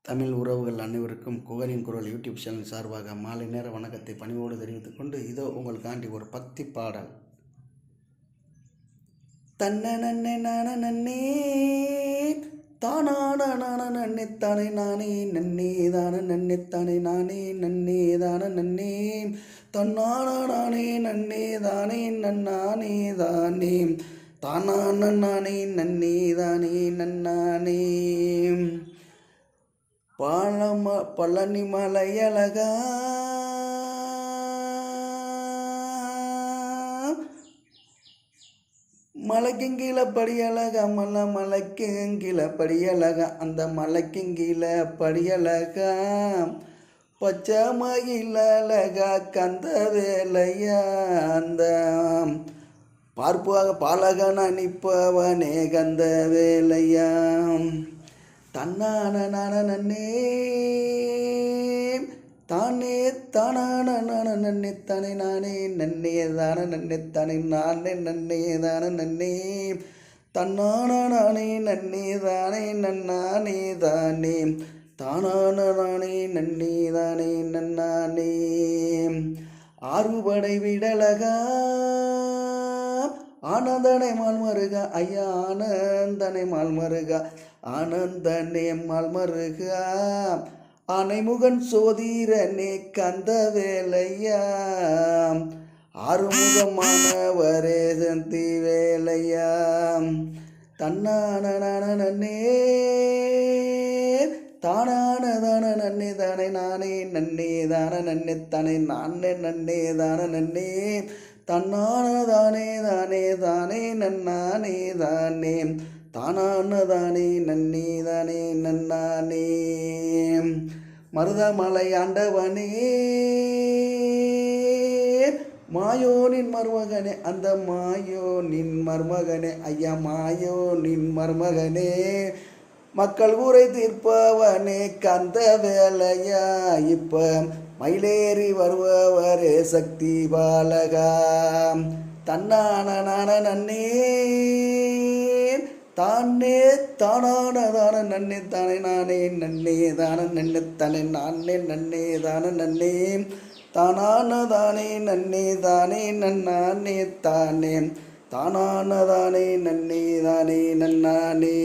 தமிழ் உறவுகள் அனைவருக்கும் குகனின் குரல் யூடியூப் சேனல் சார்பாக மாலை நேர வணக்கத்தை பணிவோடு தெரிவித்துக் கொண்டு இதோ உங்களுக்காண்டி ஒரு பக்தி பாடல். தன்ன நன்னே நான நன்னே தானான நான நன்னே தானே நானே நன்னே தான நன்னே தானே நானே நன்னே தான நன்னே தன்னான நானே நன்னே தானே நன்னானே தானே தானான நானே நன்னே தானே நன்னானே பழனி மலையழகா மலைக்குங்கீழ படியழகா மலைக்குங்கீழ படியழகா அந்த மலைக்குங்கீழ படியழகா பச்சை மயிலழகா கந்த வேலையா அந்த பார்ப்பாக பாலகன் அனுப்பவனே கந்த வேலையா தன்னான நான நன்னே தானே தானான நான நன்னே தானே நானே நன்னே தான நன்னே தானே நானே நன்னே தான நன்னே தன்னான நானே நன்னே தானே நன்னானே தானே தானான நானே நன்னே தானே நன்னானே ஆறுபடை விடலகா ஆனந்தனை மால்மருகா ஐயா ஆனந்தனை மால்மருகா ஆனந்தனே மால்மருகா அனைமுகன் சோதீரனே கந்த வேலையா ஆறுமுகமானவரே சந்தி வேலையா தன்னான நன்னே தானான தான நன்னே தானே நானே நன்னே தான நன்னே தானே நானே நன்னே தான நன்னே தன்னான தானே தானே தானே நன்னானே தானே தானான தானே நன்னே தானே நன்னானே மருதமலை ஆண்டவனே மாயோனின் மருமகனே அந்த மாயோனின் மருமகனே ஐயா மாயோனின் மருமகனே மக்கள் ஊரை தீர்ப்பவனே கந்த வேலையா இப்ப மயிலேறி வருபவரே சக்தி பாலகா தன்னான நான நன்னே தானே தானான தான நன்னே தானே நானே நன்னே தான நன்னே தானே நானே நன்னே தான நன்னே தானான தானே நன்னே தானே நன்னானே தானே தானான தானே நன்னே தானே நன்னானே